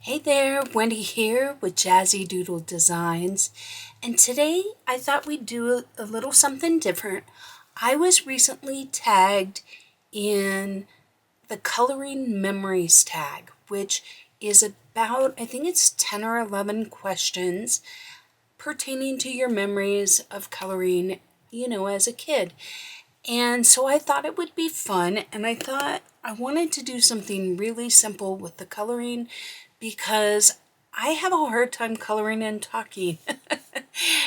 Hey there, Wendy here with Jazzy Doodle Designs, and today I thought we'd do a little something different. I was recently tagged in the Coloring Memories tag, which is about, I think it's 10 or 11 questions pertaining to your memories of coloring, as a kid. And so I thought it would be fun, and I thought I wanted to do something really simple with the coloring because I have a hard time coloring and talking.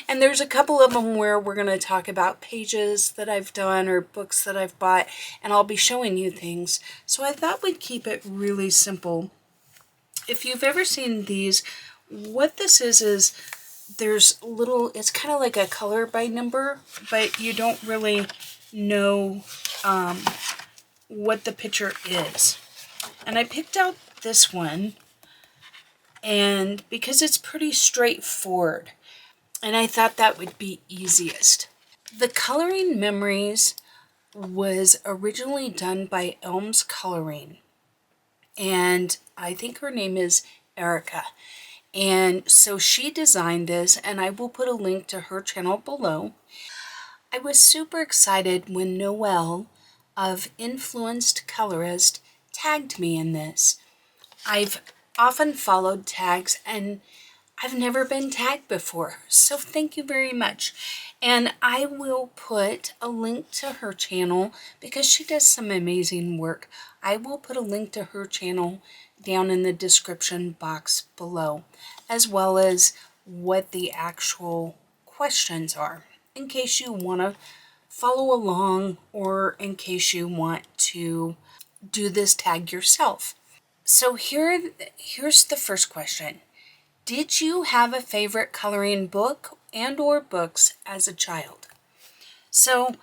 And there's a couple of them where we're going to talk about pages that I've done or books that I've bought, and I'll be showing you things. So I thought we'd keep it really simple. If you've ever seen these, what this is there's little, it's kind of like a color by number, but you don't really know what the picture is. And I picked out this one, and because it's pretty straightforward, and I thought that would be easiest. The Coloring Memories was originally done by Elms Coloring, and I think her name is Erica. And so she designed this, and I will put a link to her channel below. I was super excited when Noel of Influenced Colorist tagged me in this. I've often followed tags, and I've never been tagged before, so thank you very much. And I will put a link to her channel because she does some amazing work. I will put a link to her channel down in the description box below, as well as what the actual questions are, in case you want to follow along or in case you want to do this tag yourself. So here's the first question. Did you have a favorite coloring book and or books as a child? So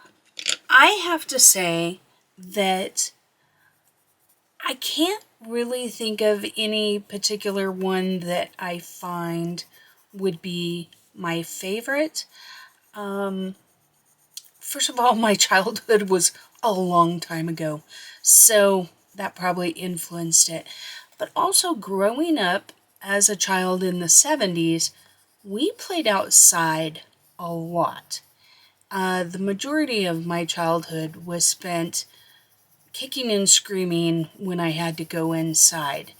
I have to say that I can't really think of any particular one that I find would be my favorite. First of all, my childhood was a long time ago, so that probably influenced it. But also growing up as a child in the 70s, we played outside a lot. The majority of my childhood was spent kicking and screaming when I had to go inside.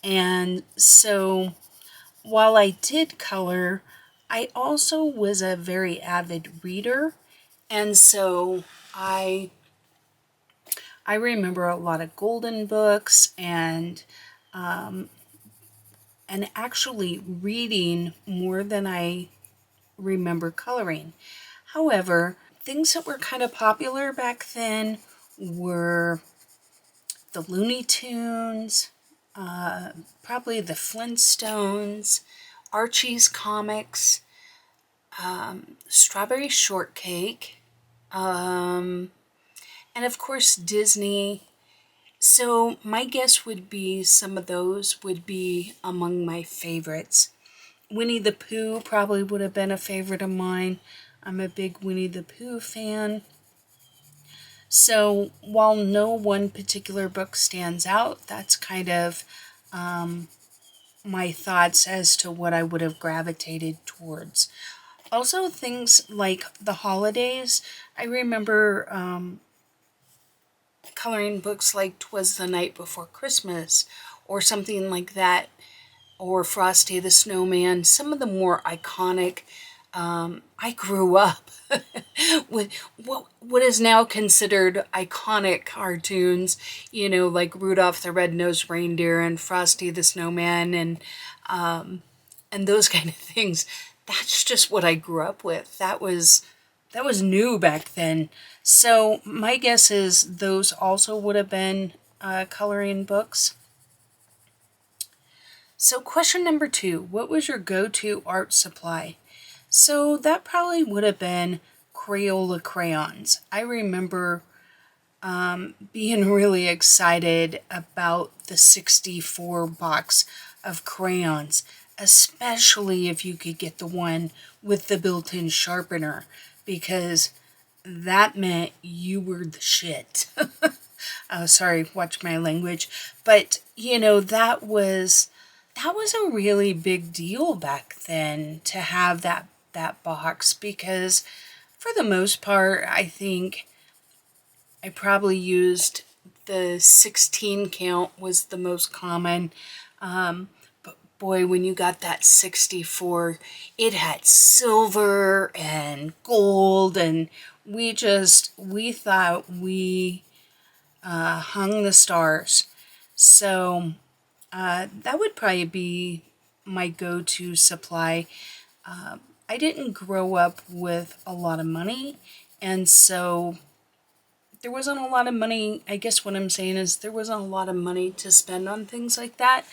And so while I did color, I also was a very avid reader. And so I remember a lot of golden books and actually reading more than I remember coloring. However, things that were kind of popular back then were the Looney Tunes, probably the Flintstones, Archie's comics, Strawberry Shortcake, and of course Disney. So my guess would be some of those would be among my favorites. Winnie the Pooh probably would have been a favorite of mine. I'm a big Winnie the Pooh fan. So while no one particular book stands out, that's kind of my thoughts as to what I would have gravitated towards. Also, things like the holidays. I remember coloring books like 'Twas the Night Before Christmas or something like that, or Frosty the Snowman, some of the more iconic. I grew up with what is now considered iconic cartoons, like Rudolph the Red-Nosed Reindeer and Frosty the Snowman and those kind of things. That's just what I grew up with. That was new back then. So my guess is those also would have been coloring books. So question number 2, what was your go-to art supply? So that probably would have been Crayola crayons. I remember being really excited about the 64 box of crayons, especially if you could get the one with the built-in sharpener, because that meant you were the shit. Sorry, watch my language. But, that was that was a really big deal back then to have that box, because for the most part, I think I probably used the 16 count was the most common. But boy, when you got that 64, it had silver and gold, and we thought we hung the stars. So that would probably be my go-to supply. I didn't grow up with a lot of money, and so there wasn't a lot of money. I guess what I'm saying is there wasn't a lot of money to spend on things like that.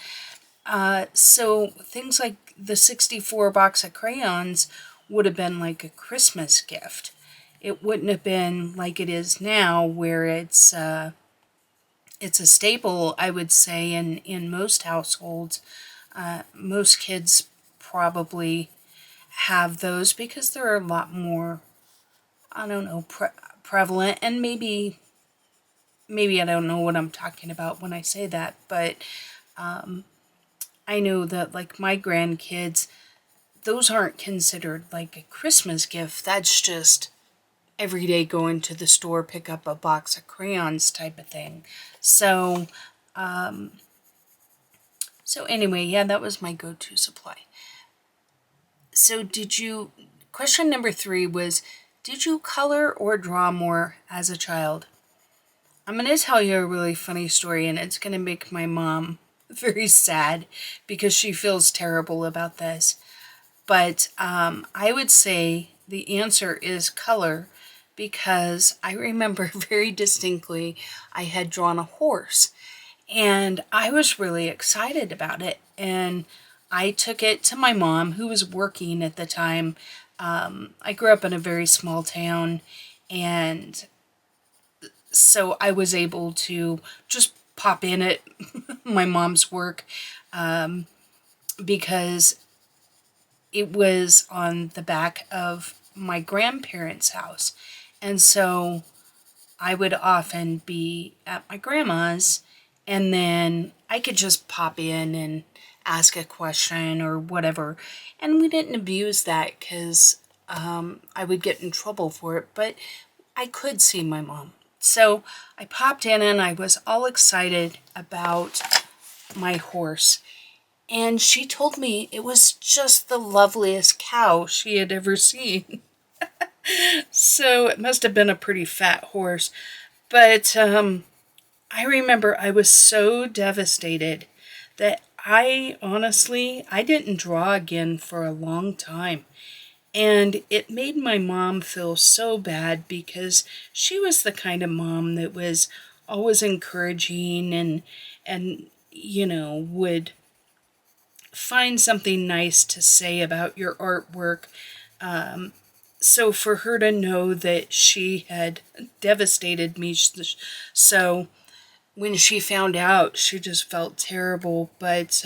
So things like the 64 box of crayons would have been like a Christmas gift. It wouldn't have been like it is now, where it's a staple, I would say, in most households. Most kids probably have those because they're a lot more, I don't know, prevalent, and maybe I don't know what I'm talking about when I say that, but I know that like my grandkids, those aren't considered like a Christmas gift. That's just every day going to the store, pick up a box of crayons type of thing. So, so anyway, yeah, that was my go-to supply. So question number 3 was, did you color or draw more as a child? I'm going to tell you a really funny story, and it's going to make my mom very sad because she feels terrible about this. But I would say the answer is color, because I remember very distinctly I had drawn a horse, and I was really excited about it. And I took it to my mom, who was working at the time. I grew up in a very small town, and so I was able to just pop in at my mom's work, because it was on the back of my grandparents' house. And so I would often be at my grandma's, and then I could just pop in and ask a question or whatever. And we didn't abuse that because I would get in trouble for it, but I could see my mom. So I popped in and I was all excited about my horse. And she told me it was just the loveliest cow she had ever seen. So it must have been a pretty fat horse. But I remember I was so devastated that I didn't draw again for a long time. And it made my mom feel so bad, because she was the kind of mom that was always encouraging and would find something nice to say about your artwork. So for her to know that she had devastated me, so when she found out, she just felt terrible. But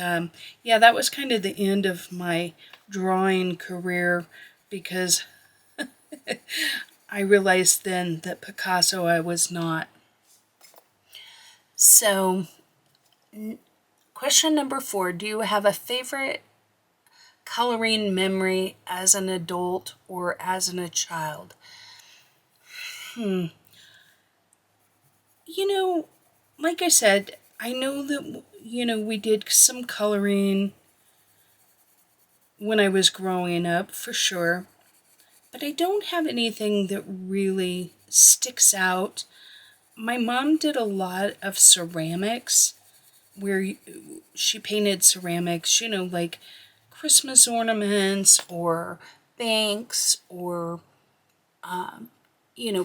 yeah, that was kind of the end of my drawing career, because I realized then that Picasso I was not. So, question number 4, do you have a favorite coloring memory as an adult or as a child? Like I said, I know that, we did some coloring when I was growing up, for sure. But I don't have anything that really sticks out. My mom did a lot of ceramics, where she painted ceramics, like Christmas ornaments or banks or,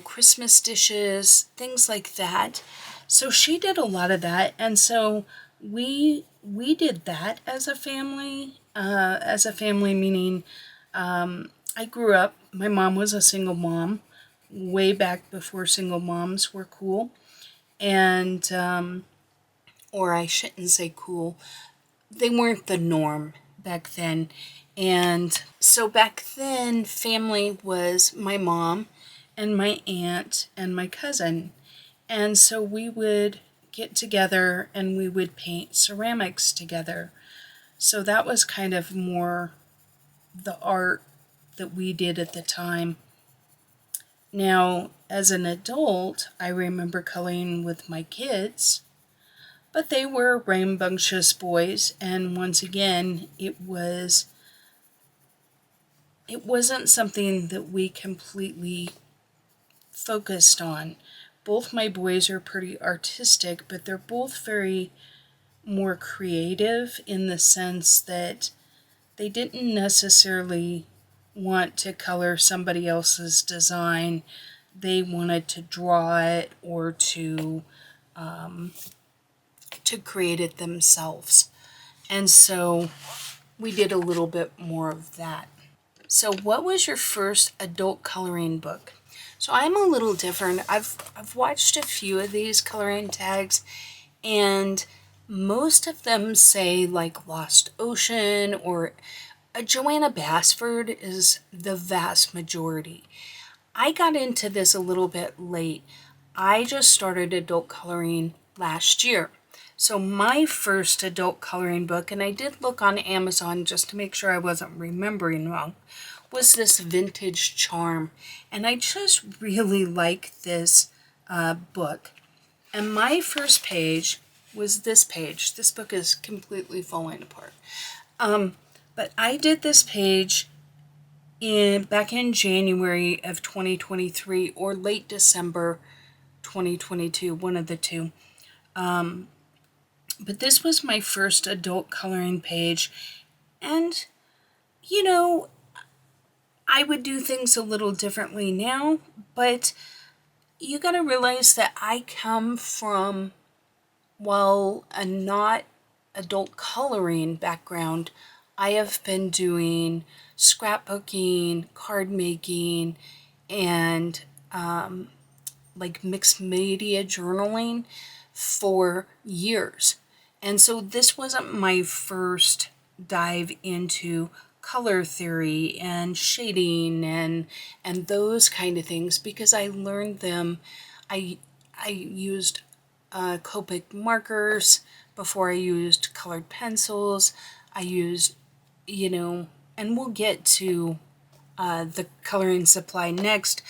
Christmas dishes, things like that. So she did a lot of that. And so we did that as a family, meaning I grew up, my mom was a single mom, way back before single moms were cool. And, or I shouldn't say cool, they weren't the norm back then. And so back then, family was my mom and my aunt and my cousin. And so we would get together and we would paint ceramics together. So that was kind of more the art that we did at the time. Now, as an adult, I remember coloring with my kids, but they were rambunctious boys, and once again, it wasn't something that we completely focused on. Both my boys are pretty artistic, but they're both very more creative in the sense that they didn't necessarily want to color somebody else's design. They wanted to draw it or to create it themselves. And so we did a little bit more of that. So what was your first adult coloring book? So I'm a little different. I've watched a few of these coloring tags, and most of them say like Lost Ocean or a Joanna Basford is the vast majority. I got into this a little bit late. I just started adult coloring last year. So my first adult coloring book, and I did look on Amazon just to make sure I wasn't remembering wrong, was this Vintage Charm. And I just really like this book. And my first page was this page. This book is completely falling apart. But I did this page back in January of 2023 or late December 2022, one of the two. But this was my first adult coloring page, and you know, I would do things a little differently now, but you gotta realize that I come from, while a not adult coloring background, I have been doing scrapbooking, card making, and like mixed media journaling for years. And so this wasn't my first dive into color theory and shading and those kind of things, because I learned them. I used Copic markers before I used colored pencils. I used, and we'll get to the coloring supply next,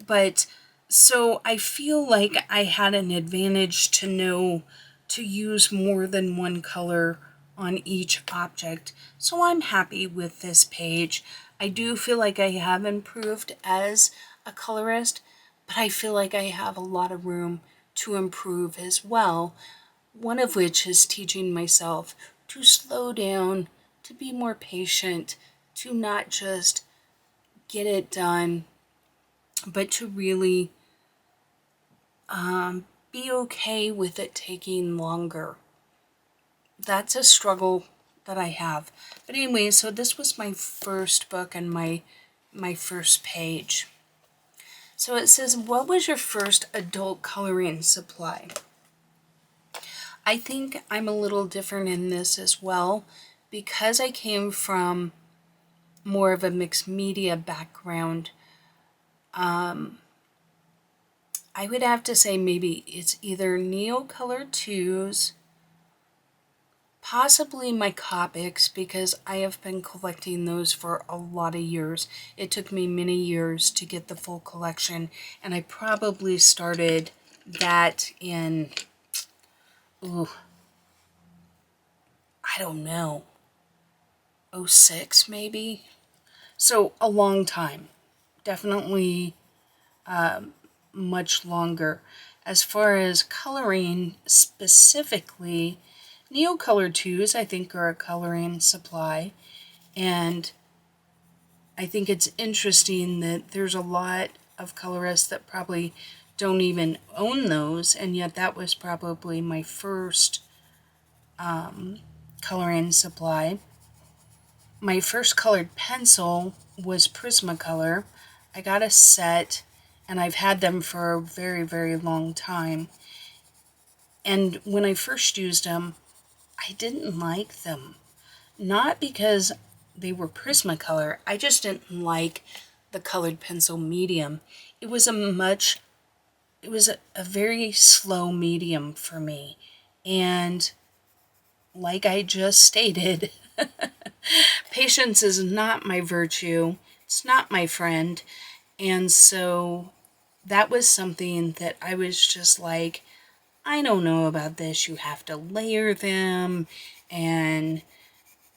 but so I feel like I had an advantage to know to use more than one color on each object. So I'm happy with this page. I do feel like I have improved as a colorist, but I feel like I have a lot of room to improve as well. One of which is teaching myself to slow down, to be more patient, to not just get it done, but to really be okay with it taking longer. That's a struggle that I have. But anyway, so this was my first book and my first page. So it says, what was your first adult coloring supply? I think I'm a little different in this as well, because I came from more of a mixed media background. I would have to say maybe it's either Neocolor 2s, possibly my Copics, because I have been collecting those for a lot of years. It took me many years to get the full collection, and I probably started that in, I don't know, 06 maybe? So a long time. Definitely much longer. As far as coloring specifically, Neocolor 2s I think are a coloring supply, and I think it's interesting that there's a lot of colorists that probably don't even own those, and yet that was probably my first coloring supply. My first colored pencil was Prismacolor. I got a set, and I've had them for a very, very long time. And when I first used them, I didn't like them. Not because they were Prismacolor, I just didn't like the colored pencil medium. It was a very slow medium for me. And like I just stated, Patience is not my virtue. It's not my friend. And so that was something that I was just like, I don't know about this. You have to layer them, and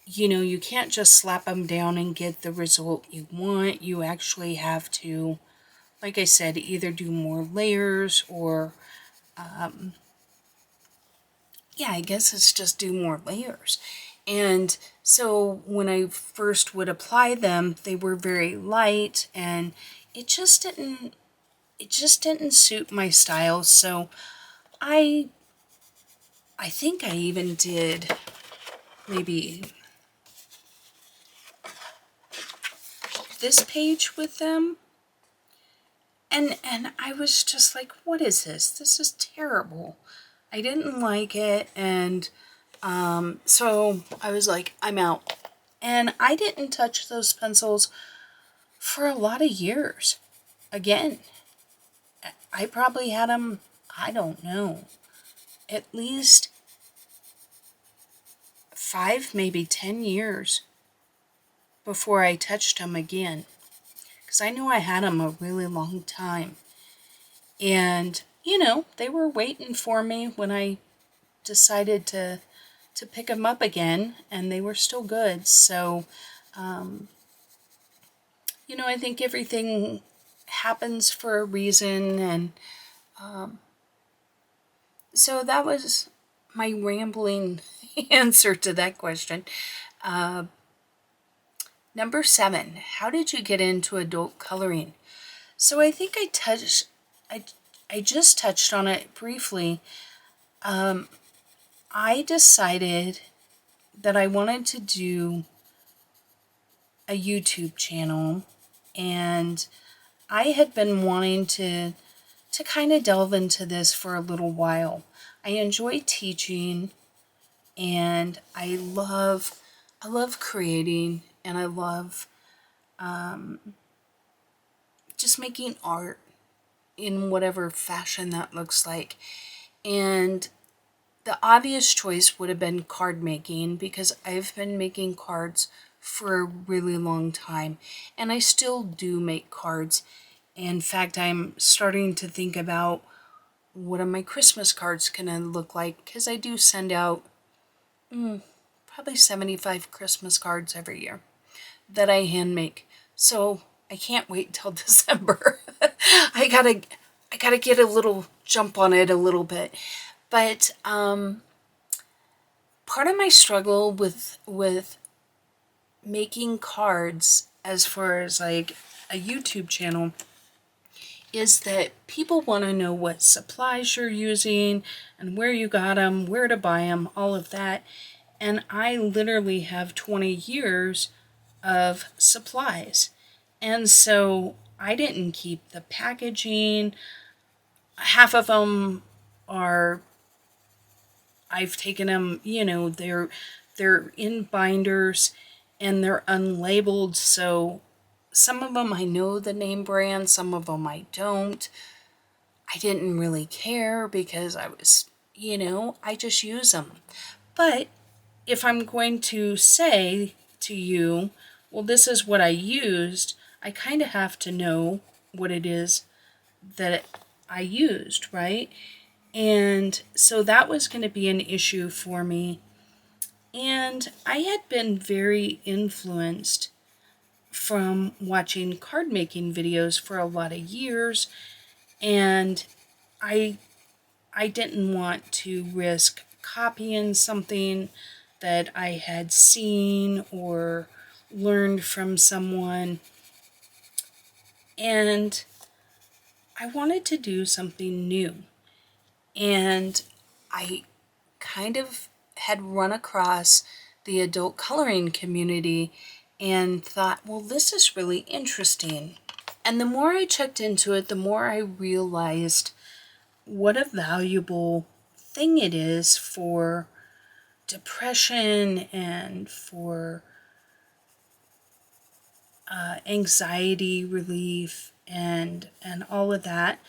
you can't just slap them down and get the result you want. You actually have to, like I said, either do more layers or, yeah, I guess it's just do more layers. And so when I first would apply them, they were very light, and it just didn't suit my style. So I I think I even did maybe this page with them. And I was just like, what is this? This is terrible. I didn't like it, and so I was like, I'm out. And I didn't touch those pencils for a lot of years. Again, I probably had them, I don't know, at least 5, maybe 10 years before I touched them again. Because I knew I had them a really long time. And, they were waiting for me when I decided to pick them up again, and they were still good. So, I think everything happens for a reason, and so that was my rambling answer to that question. Number 7, how did you get into adult coloring? So I think I just touched on it briefly. I decided that I wanted to do a YouTube channel, and I had been wanting to kind of delve into this for a little while. I enjoy teaching, and I love creating, and I love just making art in whatever fashion that looks like. And the obvious choice would have been card making, because I've been making cards for a really long time, and I still do make cards. In fact, I'm starting to think about what are my Christmas cards gonna look like, because I do send out probably 75 Christmas cards every year that I hand make. So I can't wait till December. I gotta get a little jump on it a little bit. But part of my struggle with making cards, as far as like a YouTube channel, is that people want to know what supplies you're using and where you got them, where to buy them, all of that. And I literally have 20 years of supplies. And so I didn't keep the packaging. Half of them are, I've taken them, they're in binders and they're unlabeled. So some of them I know the name brand, some of them I don't. I didn't really care, because I was, I just use them. But if I'm going to say to you, well, this is what I used, I kind of have to know what it is that I used, right? And so that was going to be an issue for me. And I had been very influenced from watching card making videos for a lot of years, and I didn't want to risk copying something that I had seen or learned from someone. And I wanted to do something new. And I kind of had run across the adult coloring community and thought, well, this is really interesting. And the more I checked into it, the more I realized what a valuable thing it is for depression and for anxiety relief and all of that.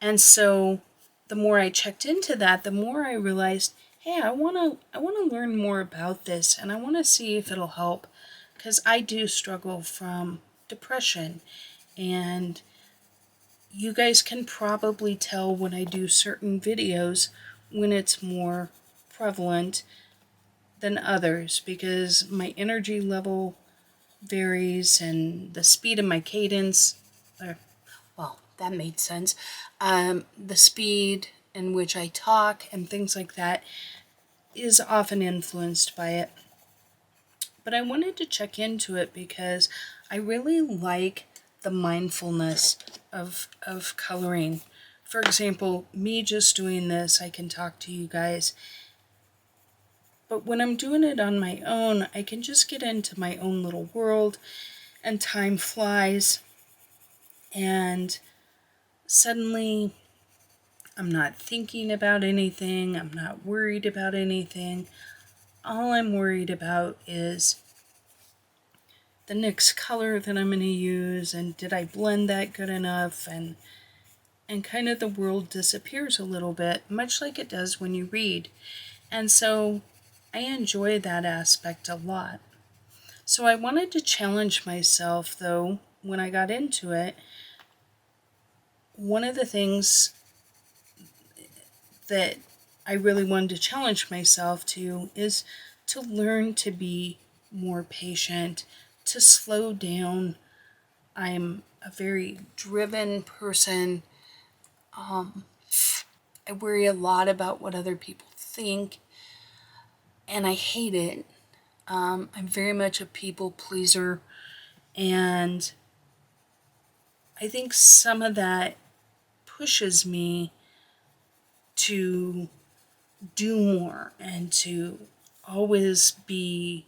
And so the more I checked into that, the more I realized, hey, I want to learn more about this, and I want to see if it'll help, because I do struggle from depression, and you guys can probably tell when I do certain videos when it's more prevalent than others, because my energy level varies and the speed of my cadence, well, that made sense. The speed in which I talk and things like that is often influenced by it. But I wanted to check into it because I really like the mindfulness of coloring. For example, me just doing this, I can talk to you guys. But when I'm doing it on my own, I can just get into my own little world, and time flies, and suddenly I'm not thinking about anything, I'm not worried about anything. All I'm worried about is the next color that I'm going to use, and did I blend that good enough, and kind of the world disappears a little bit, much like it does when you read. And so I enjoy that aspect a lot. So I wanted to challenge myself, though, when I got into it. One of the things that I really wanted to challenge myself to is to learn to be more patient, to slow down. I'm a very driven person. I worry a lot about what other people think, and I hate it. I'm very much a people pleaser, and I think some of that pushes me to do more and to always be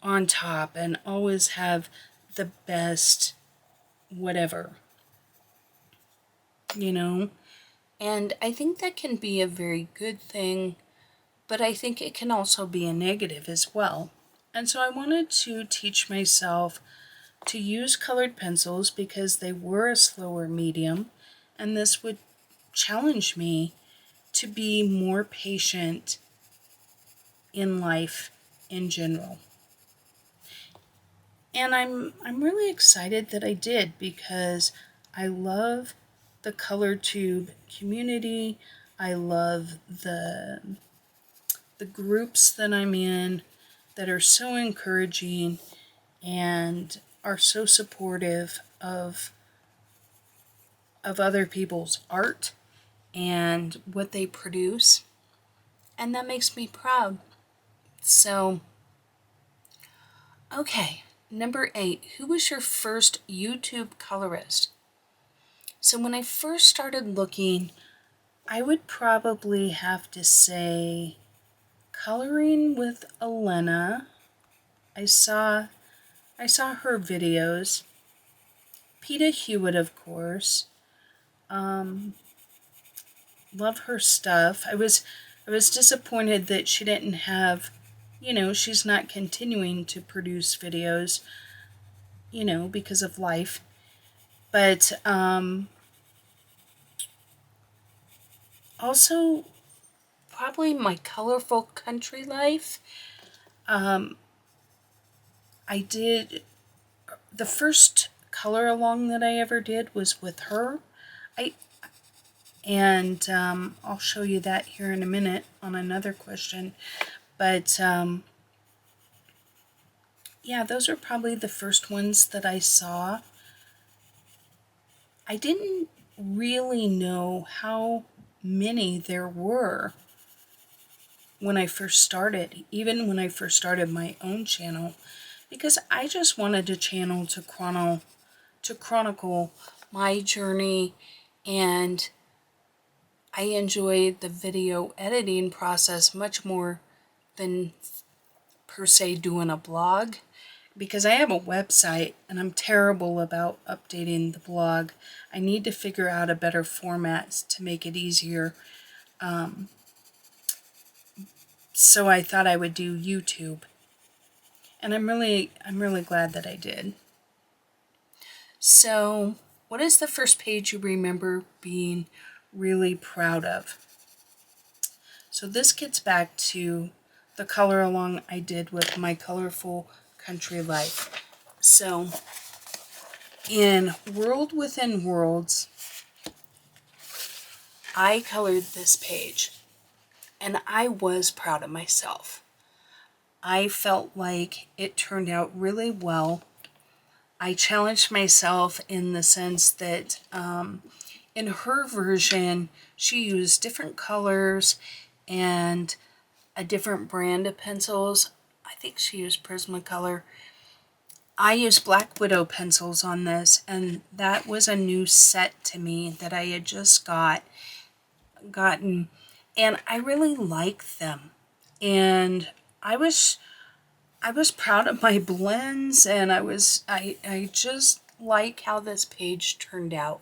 on top and always have the best whatever, you know? And I think that can be a very good thing, but I think it can also be a negative as well. And so I wanted to teach myself to use colored pencils because they were a slower medium, and this would challenge me to be more patient in life in general. And I'm really excited that I did, because I love the color tube community. I love the groups that I'm in that are so encouraging and are so supportive of other people's art and what they produce. And that makes me proud. So, okay, number 8, who was your first YouTube colorist? So when I first started looking, I would probably have to say coloring with Elena. I saw her videos. Peta Hewitt, of course. Love her stuff. I was disappointed that she didn't have, she's not continuing to produce videos, because of life. But also probably my colorful country life. I did the first color along that I ever did was with her. I'll show you that here in a minute on another question. But yeah, those are probably the first ones that I saw. I didn't really know how many there were when I first started, even when I first started my own channel, because I just wanted a channel to chronicle my journey, and I enjoyed the video editing process much more than per se doing a blog, because I have a website and I'm terrible about updating the blog. I need to figure out a better format to make it easier. So I thought I would do YouTube, and I'm really glad that I did. So, what is the first page you remember being really proud of? So this gets back to the color along I did with my colorful country life. So in World Within Worlds, I colored this page and I was proud of myself. I felt like it turned out really well. I challenged myself in the sense that in her version, she used different colors and a different brand of pencils. I think she used Prismacolor. I used Black Widow pencils on this, and that was a new set to me that I had just gotten, and I really like them. And I was proud of my blends, and I just like how this page turned out.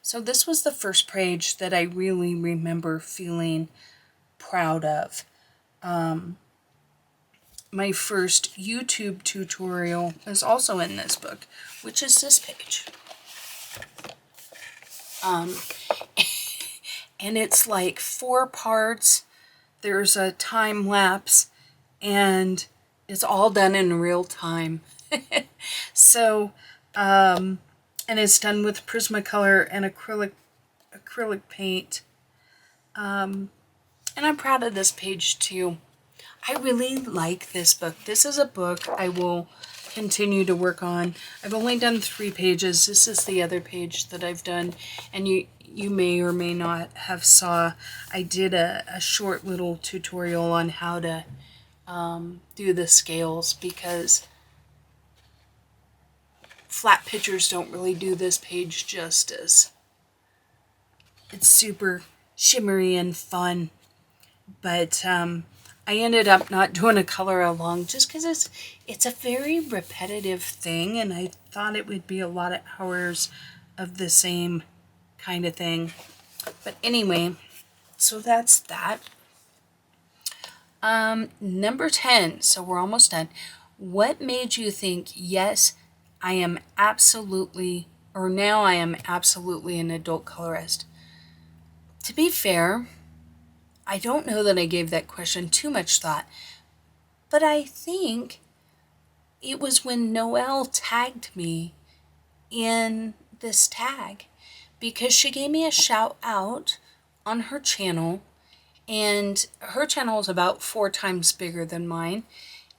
So this was the first page that I really remember feeling proud of. My first YouTube tutorial is also in this book, which is this page. And it's like 4 parts. There's a time lapse, and it's all done in real time. So, and it's done with Prismacolor and acrylic paint. And I'm proud of this page too. I really like this book. This is a book I will continue to work on. I've only done 3 pages. This is the other page that I've done, and you may or may not have saw I did a short little tutorial on how to do the scales, because flat pictures don't really do this page justice. It's super shimmery and fun, but I ended up not doing a color along just because it's a very repetitive thing, and I thought it would be a lot of hours of the same kind of thing. But anyway, so that's that. Number 10, so we're almost done. What made you think, yes, I am absolutely, or now I am absolutely an adult colorist? To be fair, I don't know that I gave that question too much thought, but I think it was when Noel tagged me in this tag, because she gave me a shout out on her channel, and her channel is about 4 times bigger than mine.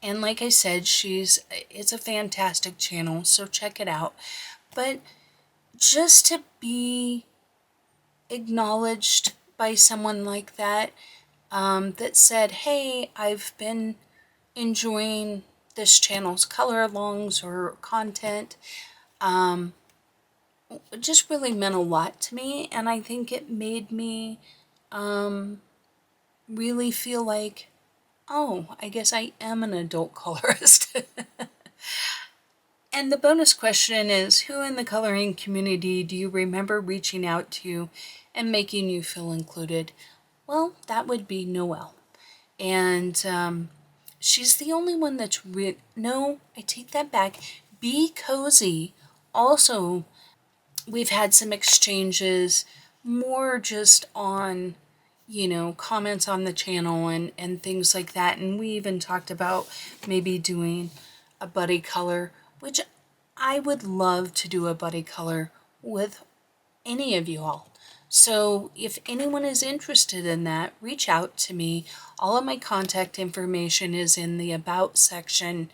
And like I said, it's a fantastic channel, so check it out. But just to be acknowledged by someone like that, that said, hey, I've been enjoying this channel's color alongs or content, it just really meant a lot to me. And I think it made me really feel like, oh, I guess I am an adult colorist. And the bonus question is, who in the coloring community do you remember reaching out to and making you feel included? Well, that would be Noel. And she's the only one that's no, I take that back. Be Cozy. Also, we've had some exchanges, more just on, comments on the channel and things like that. And we even talked about maybe doing a buddy color, which I would love to do a buddy color with any of you all. So if anyone is interested in that, reach out to me. All of my contact information is in the About section,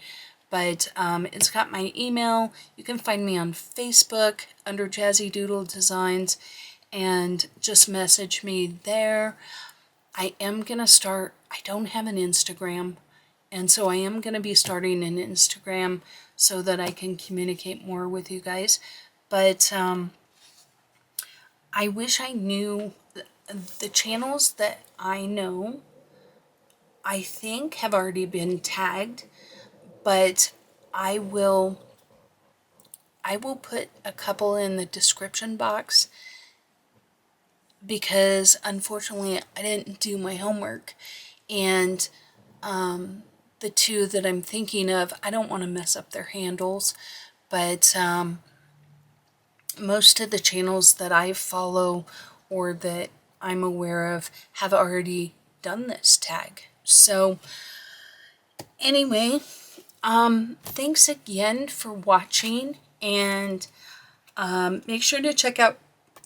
but it's got my email. You can find me on Facebook under Jazzy Doodle Designs and just message me there. I am going to start, I don't have an Instagram, and so I am going to be starting an Instagram so that I can communicate more with you guys. But I wish I knew the channels that I know, I think have already been tagged, but I will put a couple in the description box, because unfortunately I didn't do my homework, and the 2 that I'm thinking of, I don't want to mess up their handles, but most of the channels that I follow or that I'm aware of have already done this tag. So anyway, thanks again for watching, and make sure to check out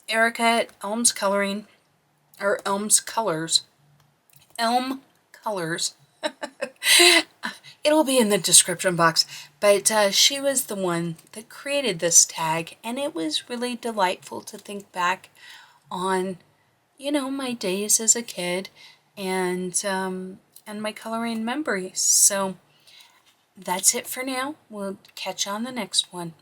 Erica at Elm's Coloring, or Elm's Colors. Elm Colors. It'll be in the description box, but she was the one that created this tag, and it was really delightful to think back on, you know, my days as a kid, and my coloring memories. So that's it for now. We'll catch you on the next one.